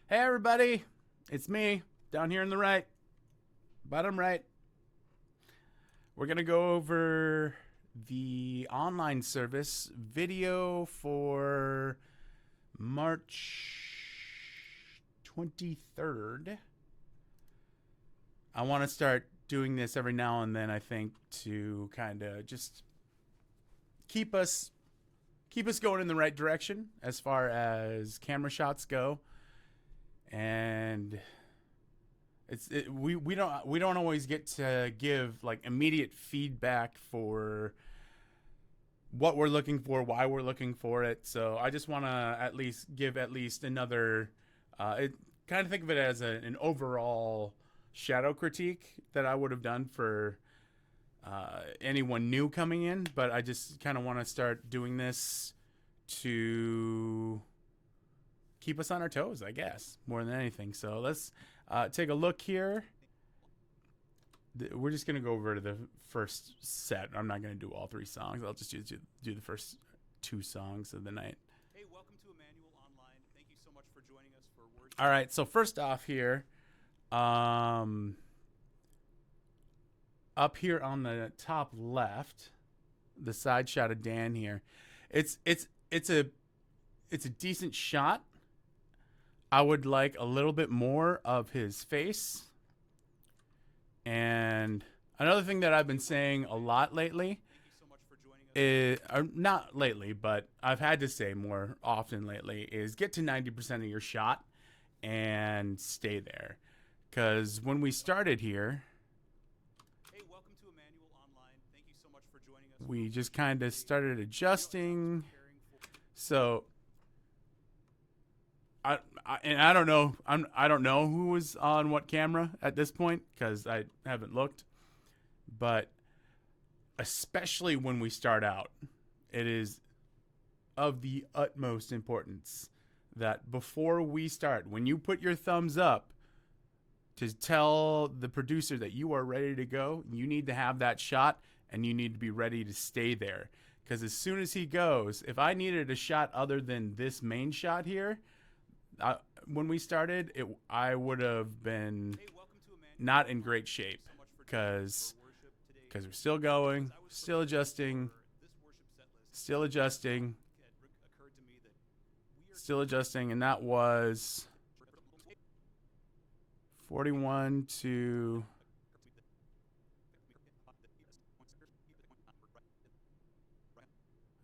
Hey everybody, it's me down here in the right, bottom right. We're gonna go over the online service video for March 23rd. I want to start doing this every now and then, I think, to kind of just keep us going in the right direction as far as camera shots go. And we don't always get to give like immediate feedback for what we're looking for, why we're looking for it. So I just want to at least give another kind of think of it as an overall shadow critique that I would have done for anyone new coming in. But I just kind of want to start doing this to keep us on our toes, I guess, more than anything. So let's take a look here. We're just going to go over to the first set. I'm not going to do all three songs. I'll just do the first two songs of the night. Hey, welcome to Emmanuel Online. Thank you so much for joining us for worship. All right, so first off here, up here on the top left, the side shot of Dan here, it's a decent shot. I would like a little bit more of his face. And another thing that I've been saying a lot lately is, or not lately, but I've had to say more often lately, is get to 90% of your shot and stay there. Because when we started here, hey, welcome to Emmanuel Online. Thank you so much for joining us. We just kind of started adjusting. So I don't know. I don't know who was on what camera at this point because I haven't looked. But especially when we start out, it is of the utmost importance that before we start, when you put your thumbs up to tell the producer that you are ready to go, you need to have that shot and you need to be ready to stay there. Because as soon as he goes, if I needed a shot other than this main shot here, when we started, I would have been not in great shape because we're still going, still adjusting, and that was 41 to...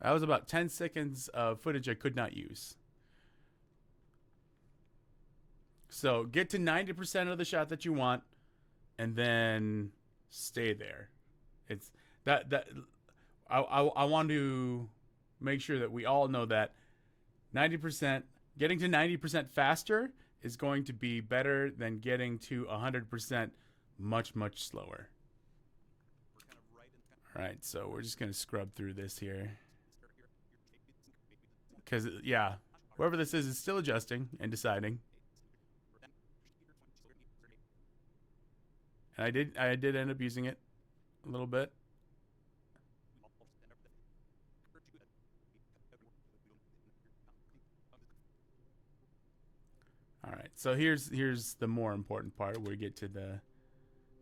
That was about 10 seconds of footage I could not use. So get to 90% of the shot that you want, and then stay there. It's that I want to make sure that we all know that 90%, getting to 90% faster is going to be better than getting to 100% much slower. All right, so we're just gonna scrub through this here, because yeah, whoever this is still adjusting and deciding. And I did end up using it a little bit. All right, so here's the more important part where we get to the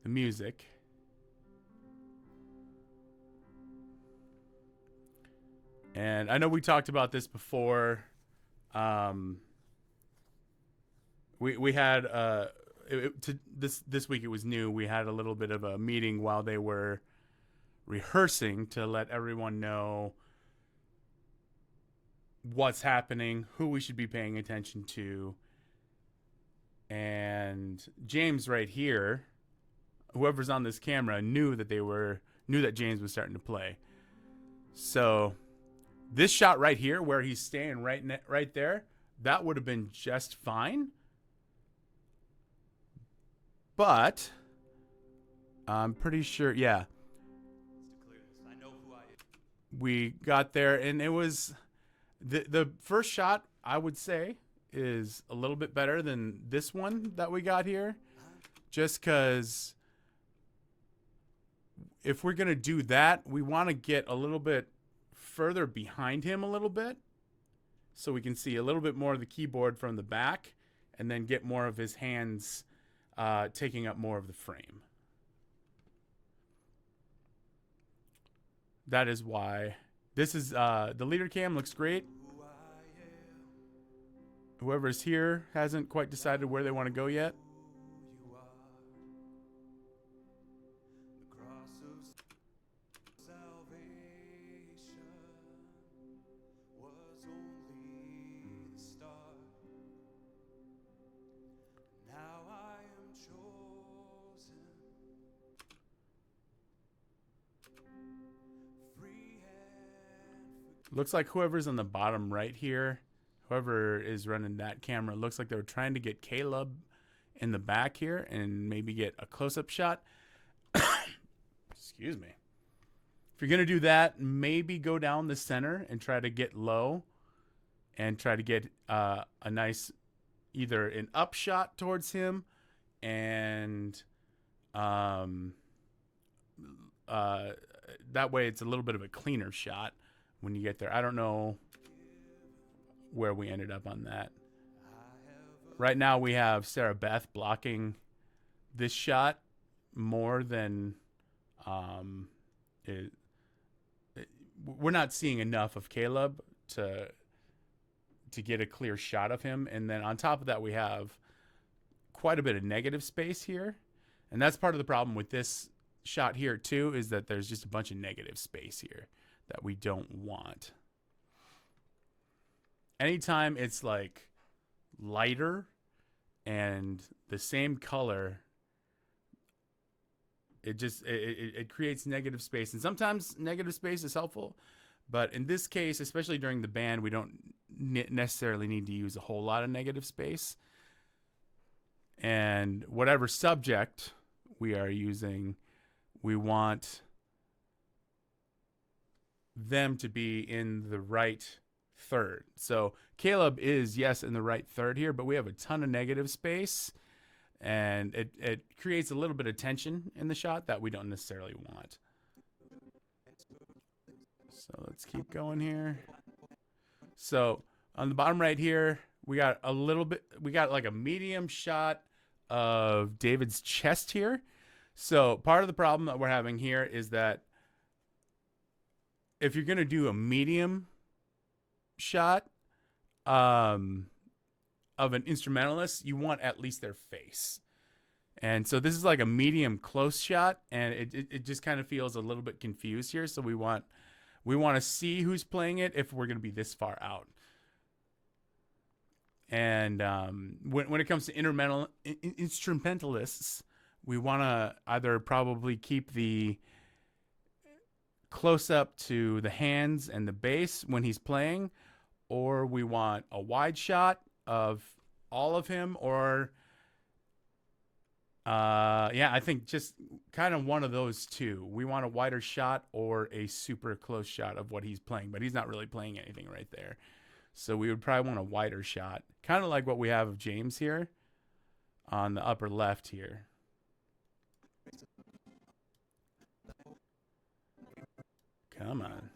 music. And I know we talked about this before. We had this week it was new. We had a little bit of a meeting while they were rehearsing to let everyone know what's happening, who we should be paying attention to. And James right here, whoever's on this camera, knew that James was starting to play. So this shot right here where he's staying right there, that would have been just fine. But I'm pretty sure, yeah. We got there, and it was the first shot, I would say, is a little bit better than this one that we got here. Just because if we're going to do that, we want to get a little bit further behind him a little bit so we can see a little bit more of the keyboard from the back. and then get more of his hands taking up more of the frame. That is why this is the leader cam looks great. Whoever's here hasn't quite decided where they want to go yet. Looks like whoever's on the bottom right here, whoever is running that camera, looks like they were trying to get Caleb in the back here and maybe get a close-up shot. Excuse me. If you're going to do that, maybe go down the center and try to get low and try to get a nice, either an up shot towards him and that way it's a little bit of a cleaner shot when you get there. I don't know where we ended up on that. Right now we have Sarah Beth blocking this shot more than we're not seeing enough of Caleb to get a clear shot of him. And then on top of that, we have quite a bit of negative space here. And that's part of the problem with this shot here too, is that there's just a bunch of negative space here that we don't want. Anytime it's like lighter and the same color, it creates negative space. And sometimes negative space is helpful, but in this case, especially during the band, we don't necessarily need to use a whole lot of negative space. And whatever subject we are using, we want them to be in the right third. So Caleb is, yes, in the right third here, but we have a ton of negative space, and it creates a little bit of tension in the shot that we don't necessarily want. So let's keep going here. So on the bottom right here, we got a little bit, we got like a medium shot of David's chest here. So part of the problem that we're having here is that if you're going to do a medium shot of an instrumentalist, you want at least their face. And so this is like a medium close shot, and it just kind of feels a little bit confused here. So we want to see who's playing it if we're going to be this far out. And when it comes to instrumentalists, we want to either probably keep the close up to the hands and the bass when he's playing, or we want a wide shot of all of him, or I think just kind of one of those two. We want a wider shot or a super close shot of what he's playing, but he's not really playing anything right there. So we would probably want a wider shot, kind of like what we have of James here on the upper left here. Come on.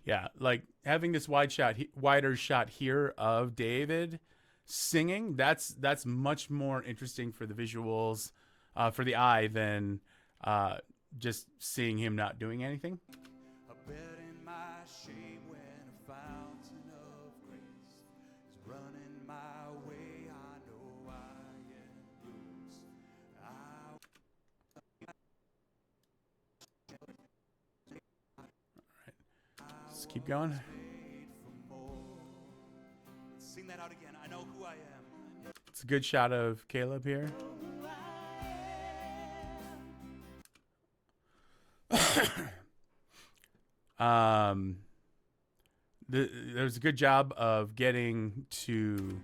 Yeah, like having this wider shot here of David singing, that's much more interesting for the visuals, for the eye, than just seeing him not doing anything. I bet in my shame when a fountain of grace is running my way, I know I am loose. Let's keep going. Sing that out again. I know who I am. It's a good shot of Caleb here. There's a good job of getting to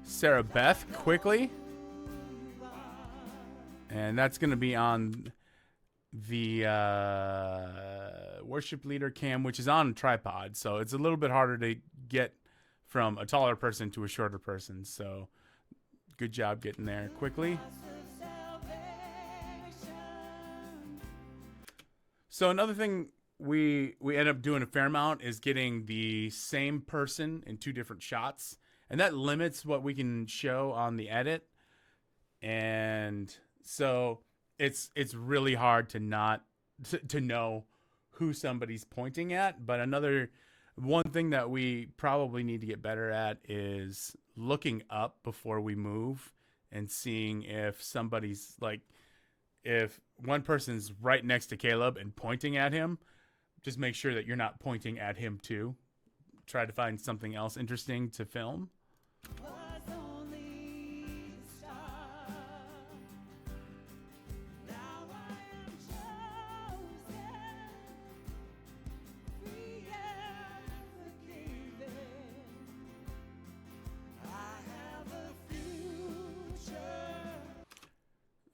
Sarah Beth quickly, and that's going to be on the worship leader cam, which is on a tripod, so it's a little bit harder to get from a taller person to a shorter person. So good job getting there quickly. So another thing we end up doing a fair amount is getting the same person in two different shots, and that limits what we can show on the edit. And so it's really hard to not to know who somebody's pointing at. But another one thing that we probably need to get better at is looking up before we move and seeing if somebody's like if one person's right next to Caleb and pointing at him, just make sure that you're not pointing at him too. Try to find something else interesting to film.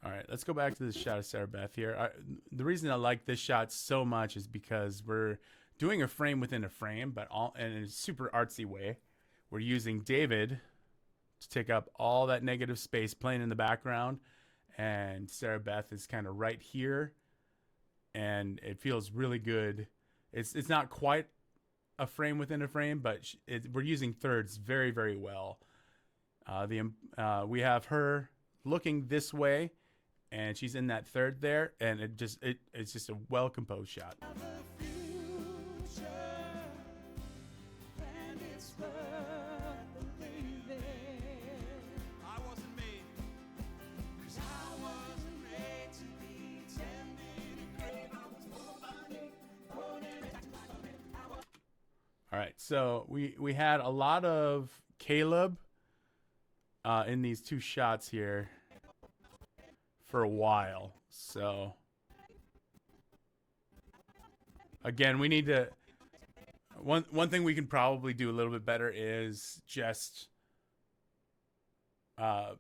All right, let's go back to this shot of Sarah Beth here. The reason I like this shot so much is because we're doing a frame within a frame, but all in a super artsy way. We're using David to take up all that negative space playing in the background, and Sarah Beth is kind of right here, and it feels really good. It's not quite a frame within a frame, but we're using thirds very, very well. We have her looking this way, and she's in that third there, and it's just a well composed shot. All right, so we had a lot of Caleb in these two shots here for a while. So again, we need to one thing we can probably do a little bit better is just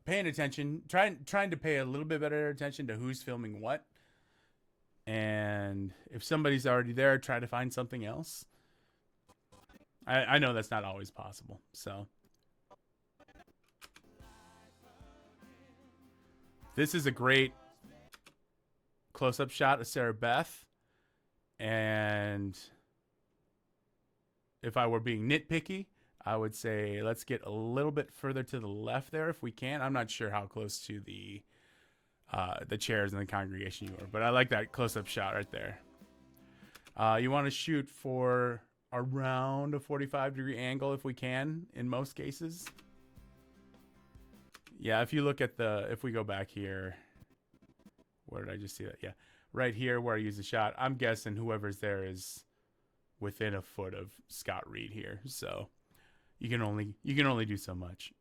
paying attention, trying to pay a little bit better attention to who's filming what. And if somebody's already there, try to find something else. I know that's not always possible. So this is a great close-up shot of Sarah Beth. And if I were being nitpicky, I would say let's get a little bit further to the left there if we can. I'm not sure how close to the chairs in the congregation you are, but I like that close-up shot right there. You want to shoot for around a 45-degree angle if we can, in most cases. Yeah, if you look at if we go back here, where did I just see that? Yeah, right here where I use the shot. I'm guessing whoever's there is within a foot of Scott Reed here, so you can only do so much.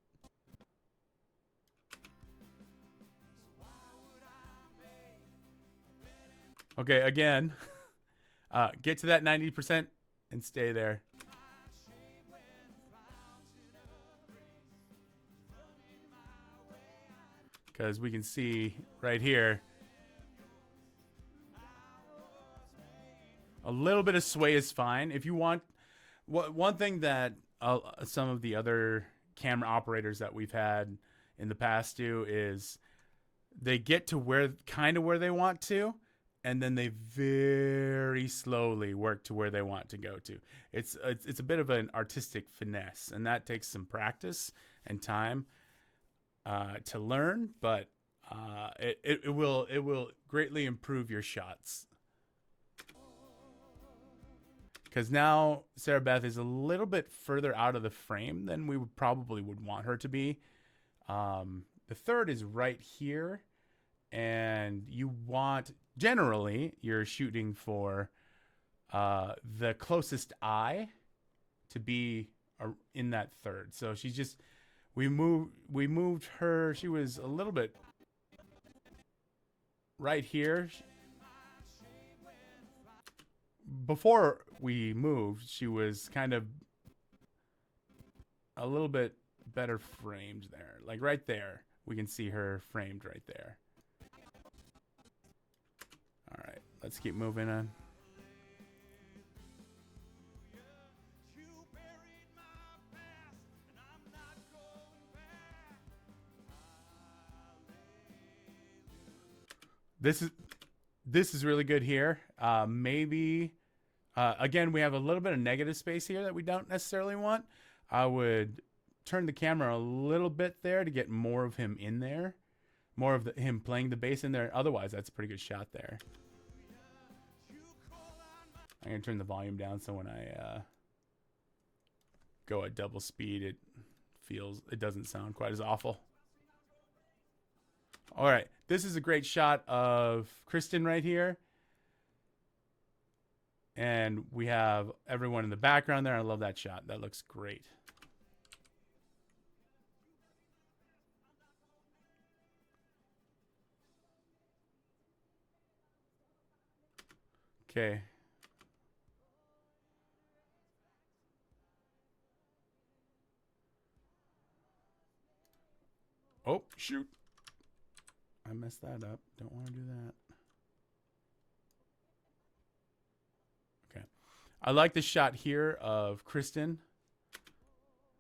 Okay, again, get to that 90% and stay there. Because we can see right here, a little bit of sway is fine. If you want, one thing that some of the other camera operators that we've had in the past do is they get to where they want to, and then they very slowly work to where they want to go to. It's a bit of an artistic finesse, and that takes some practice and time to learn, but it will greatly improve your shots. Because now Sarah Beth is a little bit further out of the frame than we probably would want her to be. The third is right here, and generally you're shooting for the closest eye to be in that third. So she's just, we moved her, she was a little bit right here. Before we moved, she was kind of a little bit better framed there. Like right there, we can see her framed right there. All right, let's keep moving on. this is really good here. Maybe, again, we have a little bit of negative space here that we don't necessarily want. I would turn the camera a little bit there to get more of him in there. More of him playing the bass in there. Otherwise, that's a pretty good shot there. I'm going to turn the volume down so when I go at double speed, it doesn't sound quite as awful. All right, this is a great shot of Kristen right here. And we have everyone in the background there. I love that shot. That looks great. Okay. Oh, shoot. I messed that up. Don't want to do that. Okay. I like the shot here of Kristen.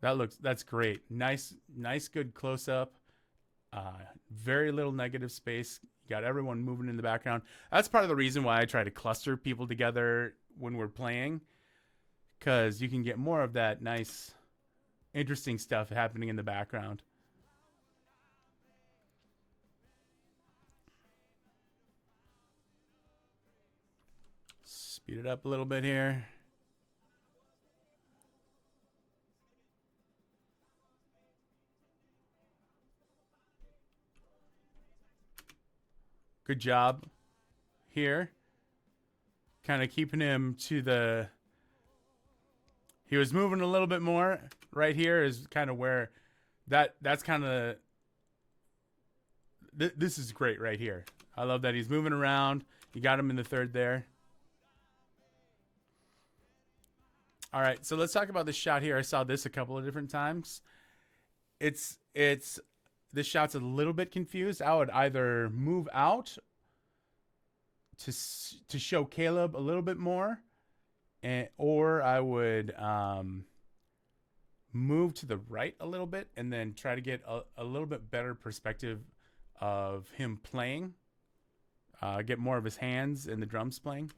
That's great. Nice, good close up. Very little negative space. You got everyone moving in the background. That's part of the reason why I try to cluster people together when we're playing, because you can get more of that nice, interesting stuff happening in the background. Speed it up a little bit here. Good job here. Kind of keeping him to the... He was moving a little bit more. Right here is kind of where... That's kind of... This is great right here. I love that he's moving around. You got him in the third there. All right, so let's talk about this shot here. I saw this a couple of different times. This shot's a little bit confused. I would either move out to show Caleb a little bit more, or I would move to the right a little bit and then try to get a little bit better perspective of him playing. Get more of his hands and the drums playing.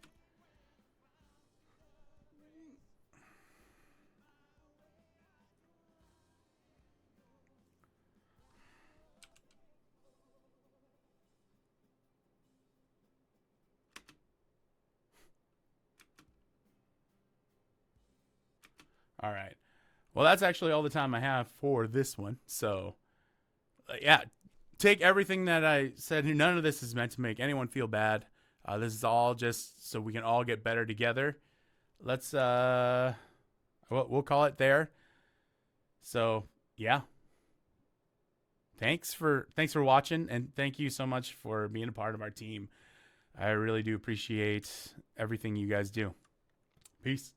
All right. Well, that's actually all the time I have for this one. So, yeah, take everything that I said. None of this is meant to make anyone feel bad. This is all just so we can all get better together. Let's we'll call it there. So, yeah. Thanks for watching, and thank you so much for being a part of our team. I really do appreciate everything you guys do. Peace.